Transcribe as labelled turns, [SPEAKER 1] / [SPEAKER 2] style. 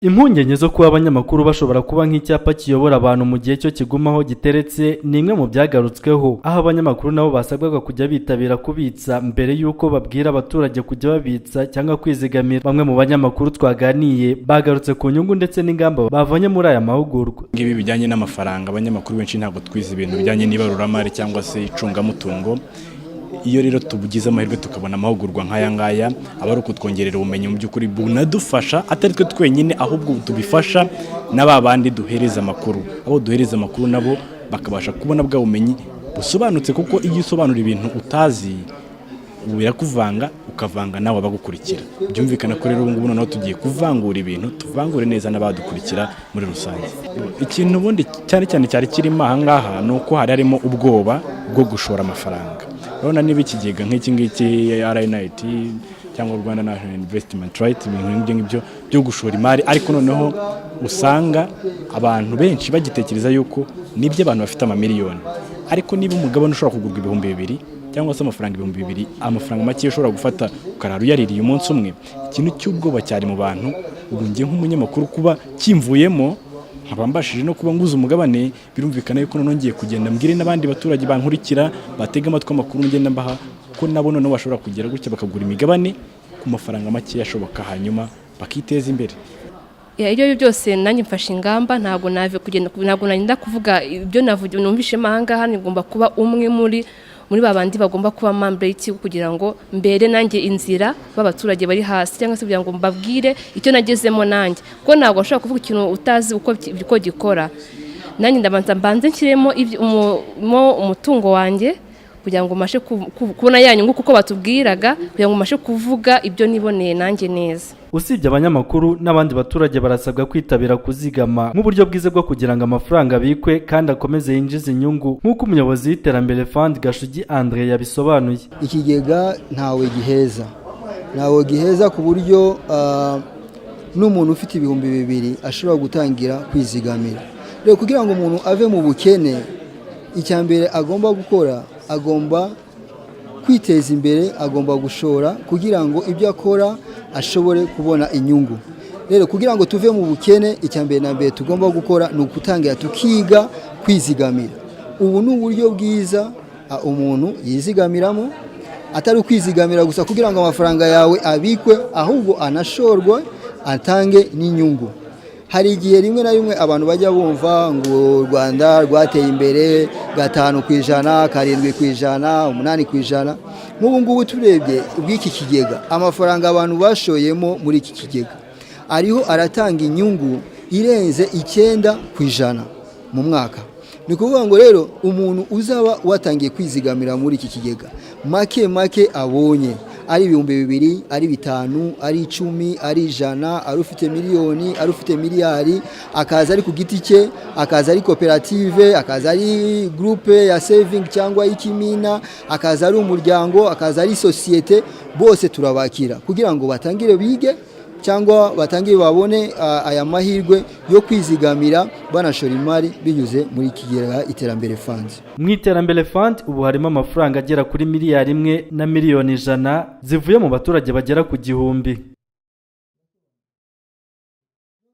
[SPEAKER 1] Impungenge zo kuba abanyamakuru bashobora kuba nk'icyapa kiyobora abantu mu gihe cyo kigumaho giteretse ni imwe mu byagarutsweho, aho abanyamakuru nabo basabwaga kujya bitabira kubitsa mbere y'uko babwira abaturage kujya babitsa cyangwa kwizigamira. Bamwe mu banyamakuru twaganiye bagarutse ku nyungu ndetse n'ingamba bavanye muri aya mahugurwa.
[SPEAKER 2] Ngibi bijyanye n'amafaranga, abanyamakuru benshi ntabwo twize ibintu bijyanye n'ibaruramari cyangwa se icungamutungo. Iyo rero tubugize amahirwe tukabona amahugurwa nk'aya ngaya, aba ari ukutwongerera ubumenyi mu by'ukuri bunadufasha, atari twe twenyine ahubwo tubifasha n'ababandi duhereza amakuru. Abo duhereza amakuru nabo bakabasha kubona bwa bumenyi busobanutse, kuko iyo usobanura ibintu utazi birakuvanga ukavanga nawe abagukurikira. Byumvikana ko rero ubu ngubu noneho tugiye kuvangura ibintu, tuvangure neza n'abadukurikira muri rusange. Ikintu ubundi cyane cyane cyari kirimo aha ngaha ni uko harimo ubwoba bwo gushora amafaranga. Urabona niba ikigega nk'iki ngiki RNIT cyangwa Rwanda National Investment Right, ibintu ngibyo byo gushora imari, ariko noneho usanga abantu benshi bagitekereza yuko nibyo abantu bafite amamiliyoni. Ariko niba umugabane ushobora kugurwa ibihumbi 2 cyangwa se amafaranga 2,000, amafaranga make ushobora gufata ukarara uyaririye umunsi umwe, ikintu cy'ubwoba cyari mu bantu. Ubu ngiye nk'umunyamakuru kuba kimvuyemo nkabambashije no kuba nguze umugabane, birumvikana yuko none ngiye kugenda mbwire n'abandi baturage bankurikira batega amatwi amakuru ngenda mbaha ko nabo none bashobora kugera gutya bakagura imigabane ku mafaranga make yashoboka, hanyuma bakiteza imbere.
[SPEAKER 3] Iyo byose nanjye mfashe ingamba, ntabwo nave kugenda, ntabwo nagenda kuvuga ibyo navuga numvishe mahanga. Hano ngomba kuba umwe muri babandi bagomba kuba membre y'iki, kugira ngo mbere nanjye inzira b'abaturage bari hasi, cyangwa se kugira ngo mbabwire icyo nagezemo nanjye, kuko ntabwo ushobora kuvuga ikintu utazi uko gikora. Nanjye ndabanza mbanze nshyiremo umutungo wanjye kugira ngo mashe kubona yanyungu kuko batubwiraga, kugira ngo mashe kuvuga ibyo niboneye nanjye neza.
[SPEAKER 1] Usibye abanyamakuru n'abandi baturage barasabwa kwitabira kuzigama nk'uburyo bwiza bwo kugira ngo amafaranga abikwe kandi akomeze yinjiza inyungu, nk'uko umuyobozi w'iterambere Fund Gashugi André yabisobanuye.
[SPEAKER 4] Ikigega ntawe giheza ku buryo n'umuntu ufite ibihumbi 2 ashobora gutangira kwizigamira. Rero kugira ngo umuntu ave mu bukene, icyambere agomba gukora, agomba kwiteza imbere, agomba gushora kugira ngo ibyo akora ashobore kubona inyungu. Rero kugira ngo tuve mu bukene, icyambere na mbere tugomba gukora ni ukutangira tukiga kwizigamira. Ubu ni uburyo bwiza umuntu yizigamiramo, atari ukwizigamira gusa kugira ngo amafaranga yawe abikwe, ahubwo anashorwe atange n'inyungu. Hari igihe rimwe na rimwe abantu bajya bumva ngo u Rwanda rwateye imbere 5%, 7%, 8%. Nk'ubu ngubu turebye ubw'iki kigega, amafaranga abantu bashoyemo muri iki kigega ariho aratanga inyungu irenze 9% mu mwaka. Ni kuvuga ngo rero umuntu uzaba watangiye kwizigamira muri iki kigega, make abonye, ari ibihumbi 2, ari 5, ari 10, ari 100, ari ufite miliyoni, ari ufite miliyari, akaza ari ku giti cye, akaza ari koperative, akaza ari groupe ya saving cyangwa ikimina, akaza ari umuryango, akaza ari societe, bose turabakira kugira ngo batangire bige cyangwa batangire babone aya mahirwe yo kwizigamira banashora imari binyuze muri kigega iterambere Fund.
[SPEAKER 1] Mu iterambere Fund ubu harimo amafaranga agera kuri miliyari 1 na miliyoni 100 zivuye mu baturage bagera ku 1000.